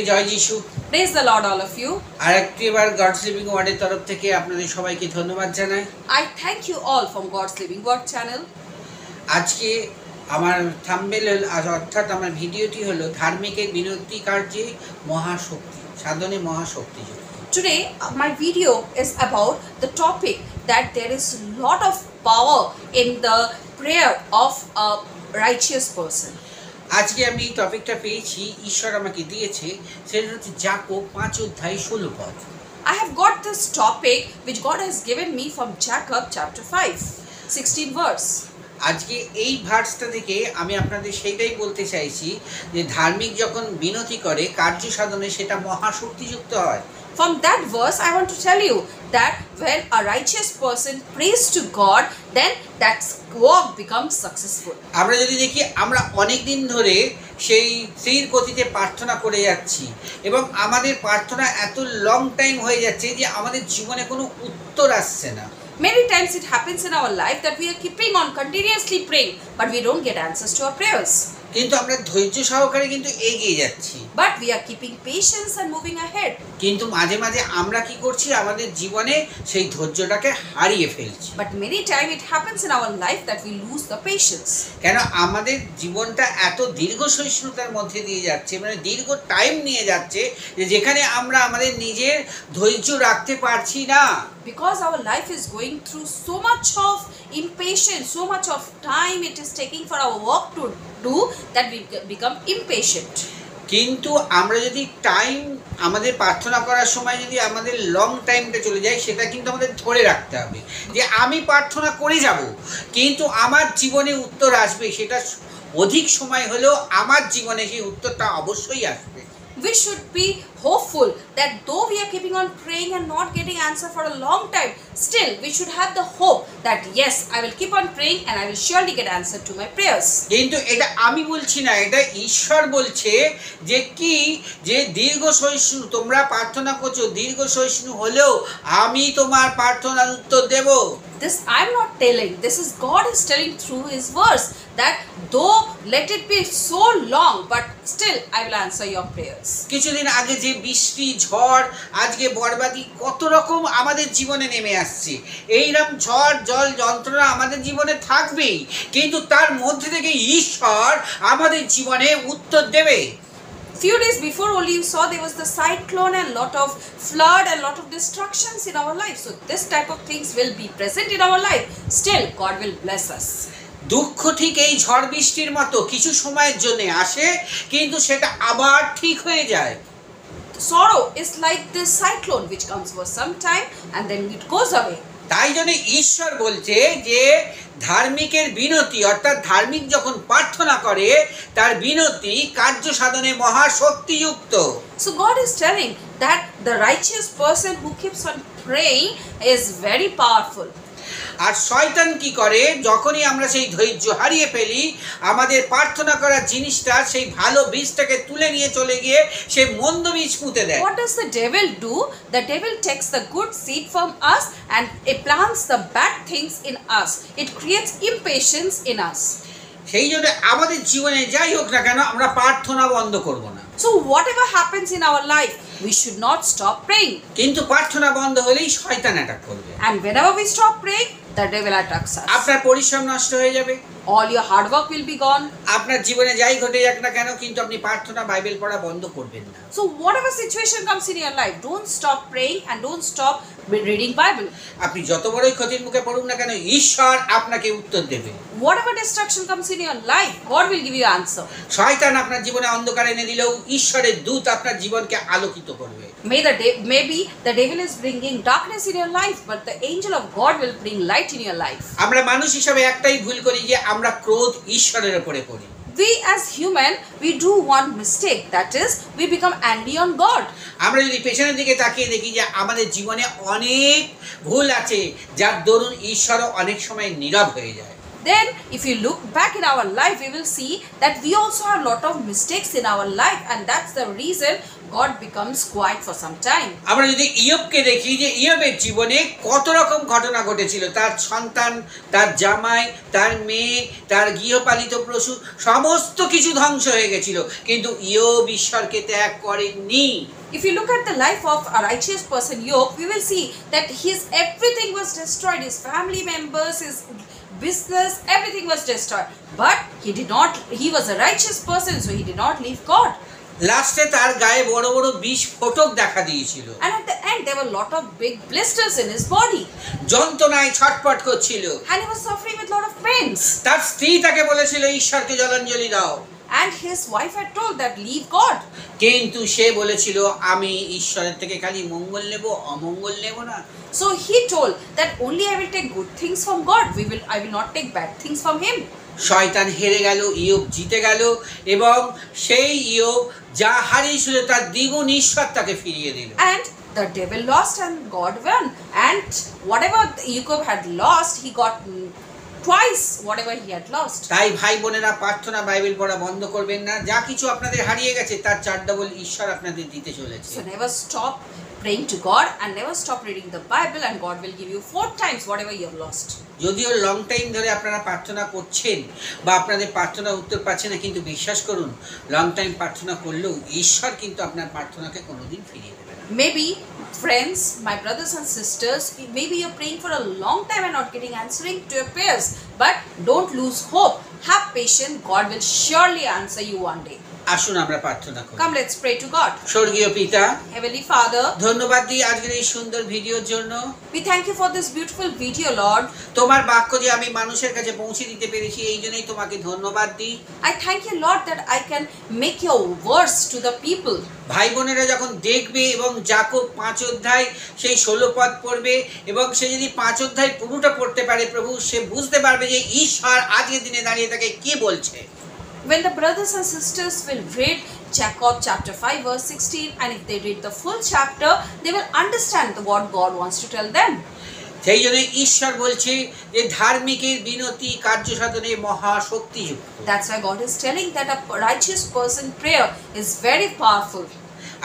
জয় যিশু। Praise the Lord, all of you. আরেকটিবার God's living ওয়ার্ডের তরফ থেকে আপনাদের সবাইকে ধন্যবাদ জানাই। I thank you all from God's Living Word channel. আজকে আমার থাম্বনেল অর্থাৎ আমার ভিডিওটি হলো ধার্মিকের বিনতি কার্যে মহাশক্তি সাধনে মহাশক্তি। Today, my video is about the topic that there is a lot of power in the prayer of a righteous person. আজকে আমি এই টপিকটা পেয়েছি, ঈশ্বর আমাকে দিয়েছে, সেটা হচ্ছে Jacob 5:16। I have got this topic which God has given me from Jacob chapter 5, 16 verse. আজকে এই ভার্সটা থেকে আমি আপনাদের সেইটাই বলতে চাইছি যে ধার্মিক যখন বিনতি করে কার্য সাধনে সেটা মহাশক্তিযুক্ত হয়। From that verse, I want to tell you that when a righteous person prays to God, then that work becomes successful. আমরা যদি দেখি, আমরা অনেক দিন ধরে সেই স্ত্রীর গতিতে প্রার্থনা করে যাচ্ছি এবং আমাদের প্রার্থনা এত লং টাইম হয়ে যাচ্ছে যে আমাদের জীবনে কোনো উত্তর আসছে না। Many times it happens in our life that we are keeping on continuously praying, but we don't get answers to our prayers. কিন্তু আমরা ধৈর্য সহকারে কিন্তু এগিয়ে যাচ্ছি, But we are keeping patience and moving ahead. কিন্তু মাঝে মাঝে আমরা কি করছি, আমাদের জীবনে সেই ধৈর্যটাকে হারিয়ে ফেলছি। But many times it happens in our life that we lose the patience. কেন আমাদের জীবনটা এত দীর্ঘ সহিষ্ণুতার মধ্যে দিয়ে যাচ্ছে, মানে দীর্ঘ টাইম নিয়ে যাচ্ছে, যে যেখানে আমরা আমাদের নিজের ধৈর্য রাখতে পারছি না। Because our life is going through so much of impatience, so much of time it is taking for our work to do, that we become impatient. কিন্তু আমরা যদি টাইম আমাদের প্রার্থনা করার সময় যদি আমাদের লং টাইমটা চলে যায়, সেটা কিন্তু আমাদের ধরে রাখতে হবে যে আমি প্রার্থনা করে যাব, কিন্তু আমার জীবনে উত্তর আসবে, সেটা অধিক সময় হলেও আমার জীবনে সেই উত্তরটা অবশ্যই আসবে। We should be hopeful that though we are keeping on praying and not getting answer for a long time, still we should have the hope that yes, I will keep on praying and I will surely get answer to my prayers. কিন্তু এটা আমি বলছি না, এটা ঈশ্বর বলছে যে কি, যে দীর্ঘ সহিষ্ণু তোমরা প্রার্থনা করছো, দীর্ঘ সহিষ্ণু হলেও আমি তোমার প্রার্থনার উত্তর দেব। This I am not telling, this is God is telling through his verse that though let it be so long, but still I will answer your prayers. কিছুদিন আগে যে বৃষ্টি ঝড়, আজকে বরবাদি, কত রকম আমাদের জীবনে নেমে আসছে। এইরকম ঝড় জল যন্ত্রণা আমাদের জীবনে থাকবেই, কিন্তু তার মধ্যে থেকে ঈশ্বর আমাদের জীবনে উত্তর দেবে। Few days before only you saw there was the cyclone and lot of flood and lot of destructions in our life. So this type of things will be present in our life. Still God will bless us. দুঃখ ঠিক এই ঝড় বৃষ্টির মতো কিছু সময়ের জন্য আসে, কিন্তু সেটা আবার ঠিক হয়ে যায়। Sorrow is like this cyclone which comes for some time and then it goes away. তাই জন্য ঈশ্বর বলছে যে ধার্মিকের বিনতি, অর্থাৎ ধার্মিক যখন প্রার্থনা করে তার বিনতি কার্য সাধনে মহাশক্তিযুক্ত। So God is telling that the righteous person who keeps on praying is very powerful. আর শয়তান কি করে, যখনই আমরা সেই ধৈর্য হারিয়ে ফেলি, আমাদের প্রার্থনা করার জিনিসটা, সেই ভালো বীজটাকে তুলে নিয়ে চলে গিয়ে সে মন্দ বীজ পুঁতে দেয়। What does the devil do? The devil takes the good seed from us and it plants the bad things in us. It creates impatience in us. সেই জন্য আমাদের জীবনে যাই হোক না কেন, আমরা প্রার্থনা বন্ধ করব না। So whatever happens in our life, we should not stop praying. কিন্তু প্রার্থনা বন্ধ হলেই শয়তান অ্যাটাক করবে। And whenever we stop praying, the devil attacks us. আপনার পরিশ্রম নষ্ট হয়ে যাবে, All your hard work will be gone. আপনার জীবনে যাই ঘটে যাক না কেন, কিন্তু আপনি প্রার্থনা বাইবেল পড়া বন্ধ করবেন না। So whatever situation comes in your life, don't stop praying and don't stop reading Bible. আপনি যত বড়ই ক্ষতির মুখে পড়ুন না কেন, ঈশ্বর আপনাকে উত্তর দেবে। Whatever destruction comes in your life, God will give you answer. শয়তান আপনার জীবনে অন্ধকার এনে দিলেও ঈশ্বরের দূত আপনার জীবনকে আলোকিত করবে। Maybe the devil is bringing darkness in your life, but the angel of God will bring light in your life. আমরা মানুষ হিসাবে একটাই ভুল করি, যে আমরা ক্রোধ ঈশ্বরের উপরে করি। We as human, we do one mistake, that is we become angry on God. আমরা যদি পেছনের দিকে তাকিয়ে দেখি যে আমাদের জীবনে অনেক ভুল আছে, যার দরুন ঈশ্বরও অনেক সময় নীরব হয়ে যায়। then if you look back in our life, we will see that we also have a lot of mistakes in our life, and that's the reason God becomes quiet for some time. আমরা যদি ইয়োবকে দেখি যে ইয়োবের জীবনে কত রকম ঘটনা ঘটেছিল, তার সন্তান, তার জামাই, তার মেয়ে, তার গৃহপালিত পশু সমস্ত কিছু ধ্বংস হয়ে গেছিল, কিন্তু ইয়োব ঈশ্বরকে ত্যাগ করেননি। If you look at the life of a righteous person, Job, we will see that his everything was destroyed, his family members, his business, everything was destroyed. But he was a righteous person, so he did not leave God. লাস্টে তার গায়ে বড় বড় বিষ ফোটক দেখা দিয়েছিল, And at the end, there were a lot of big blisters in his body. যন্ত্রণায় ছটফট করছিল। And he was suffering with a lot of pains. তার স্ত্রী তাকে বলেছিল ঈশ্বরকে জলাঞ্জলি দাও, And his wife had told that leave God. কিন্তু সে বলেছিল আমি ঈশ্বরের থেকে খালি মঙ্গল নেব, অমঙ্গল নেব না। So he told that only I will take good things from God. I will not take bad things from him. শয়তান হেরে গেল, ইয়োব জিতে গেল, এবং সেই ইয়োব যা হারিয়েছিল তার দ্বিগুণ ঈশ্বর তাকে ফিরিয়ে দিল। And the devil lost and God won. And whatever Job had lost, he got twice whatever he had lost. তাই ভাই বোনেরা, প্রার্থনা বাইবেল পড়া বন্ধ করবেন না। যা কিছু আপনাদের হারিয়ে গেছে তার 4 ডবল ঈশ্বর আপনাদের দিতে চলেছে। So never stop praying to God and never stop reading the Bible, and God will give you 4 times whatever you have lost. যদিও লং টাইম ধরে আপনারা প্রার্থনা করছেন বা আপনাদের প্রার্থনা উত্তর পাচ্ছে না, কিন্তু বিশ্বাস করুন, লং টাইম প্রার্থনা করলেও ঈশ্বর কিন্তু আপনার প্রার্থনাকে কোনোদিন ফিরিয়ে দেবে না। Maybe friends, my brothers and sisters, maybe you're praying for a long time and not getting answering to your prayers, but don't lose hope. Have patience. God will surely answer you one day. আসুন আমরা প্রার্থনা করি। Come, let's pray to God. স্বর্গীয় পিতা, Heavenly Father, ধন্যবাদ দিই আজকের এই সুন্দর ভিডিওর জন্য। we thank you for this beautiful video, Lord. তোমার বাক্য যে আমি মানুষের কাছে পৌঁছে দিতে পেরেছি, এই জন্যই তোমাকে ধন্যবাদ দিই। I thank you, Lord, that I can make your words to the people. ভাই বোনেরা যখন দেখবে এবং যাকব 5 অধ্যায় সেই 16 পদ পড়বে, এবং সে যদি 5 অধ্যায় পুরোটা পড়তে পারে প্রভু, সে বুঝতে পারবে যে ঈশ্বর আজকের দিনে দাঁড়িয়ে তাকে কি বলছে। When the brothers and sisters will read Jacob chapter 5 verse 16, and if they read the full chapter, they will understand what God wants to tell them. সেই জন্য ঈশ্বর বলছে যে ধার্মিকের বিনতি কার্য সাধনে মহা শক্তিযুক্ত। That's why God is telling that a righteous person prayer is very powerful.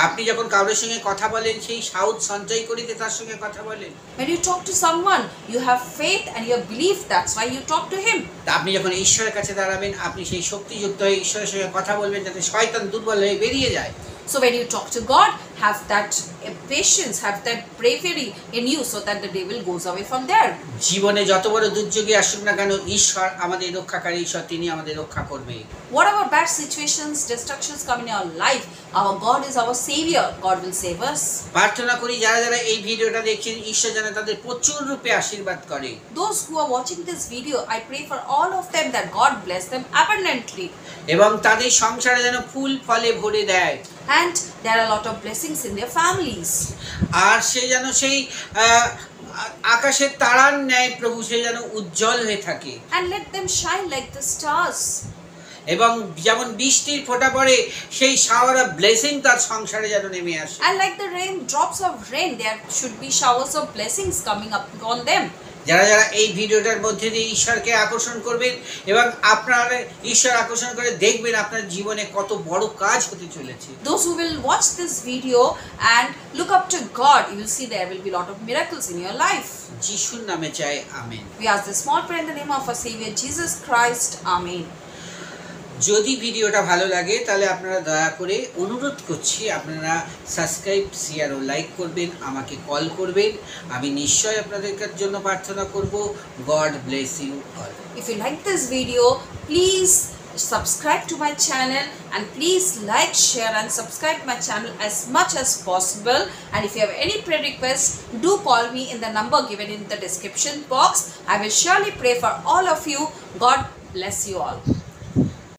আপনি যখন কারোর সঙ্গে কথা বলেন, সেই সাহস সঞ্চয় করিতে তার সঙ্গে কথা বলেন। When you talk to someone, you have faith and you have belief. That's why you talk to him. আপনি যখন ঈশ্বরের কাছে দাঁড়াবেন, আপনি সেই শক্তিযুক্ত হয়ে ঈশ্বরের সঙ্গে কথা বলবেন, যাতে শয়তান দুর্বল হয়ে বেরিয়ে যায়। So when you talk to God, have that patience, have that bravery in you, so that the devil goes away from there. জীবনে যত বড় দুর্যোগে আসুক না কেন, ঈশ্বর আমাদের রক্ষাকারী ঈশ্বর, তিনি আমাদের রক্ষা করবে। Whatever bad situations, destructions come in our life, our God is our savior. God will save us. প্রার্থনা করি যারা যারা এই ভিডিওটা দেখছেন, ঈশ্বর যেন তাদের প্রচুর রূপে আশীর্বাদ করে। Those who are watching this video, I pray for all of them that God bless them abundantly. এবং তাদের সংসারে যেন ফুল ফলে ভরে দেয়। And there are a lot of blessings in their families. আর সে যেন সেই আকাশের তারার ন্যায় প্রভু, সে যেন উজ্জ্বল হয়ে থাকে। And let them shine like the stars. এবং যেমন বৃষ্টির ফোঁটা পড়ে, সেই শাওয়ার অফ ব্লেসিং তার সংসারে যেন নেমে আসে। And like the rain, drops of rain, there should be showers of blessings coming up on them. যারা যারা এই ভিডিওটার মধ্যে দিয়ে ঈশ্বরকে আকর্ষণ করবেন এবং আপনারা ঈশ্বর আকর্ষণ করে দেখবেন, আপনার জীবনে কত বড় কাজ হতে চলেছে। Those who will watch this video and look up to God, you will see there will be a lot of miracles in your life. যিশুর নামে চাই, amen. We ask this small prayer in the name of our Savior Jesus Christ. Amen. যদি ভিডিওটা ভালো লাগে, তাহলে আপনারা দয়া করে অনুরোধ করছি, আপনারা সাবস্ক্রাইব, শেয়ার ও লাইক করবেন, আমাকে কল করবেন, আমি নিশ্চয়ই আপনাদের জন্য প্রার্থনা করব। God bless you all. If you like this video, please subscribe to my channel, and please like, share and subscribe my channel as much as possible. And if you have any prayer requests, do call me in the number given in the description box. I will surely pray for all of you. God bless you all.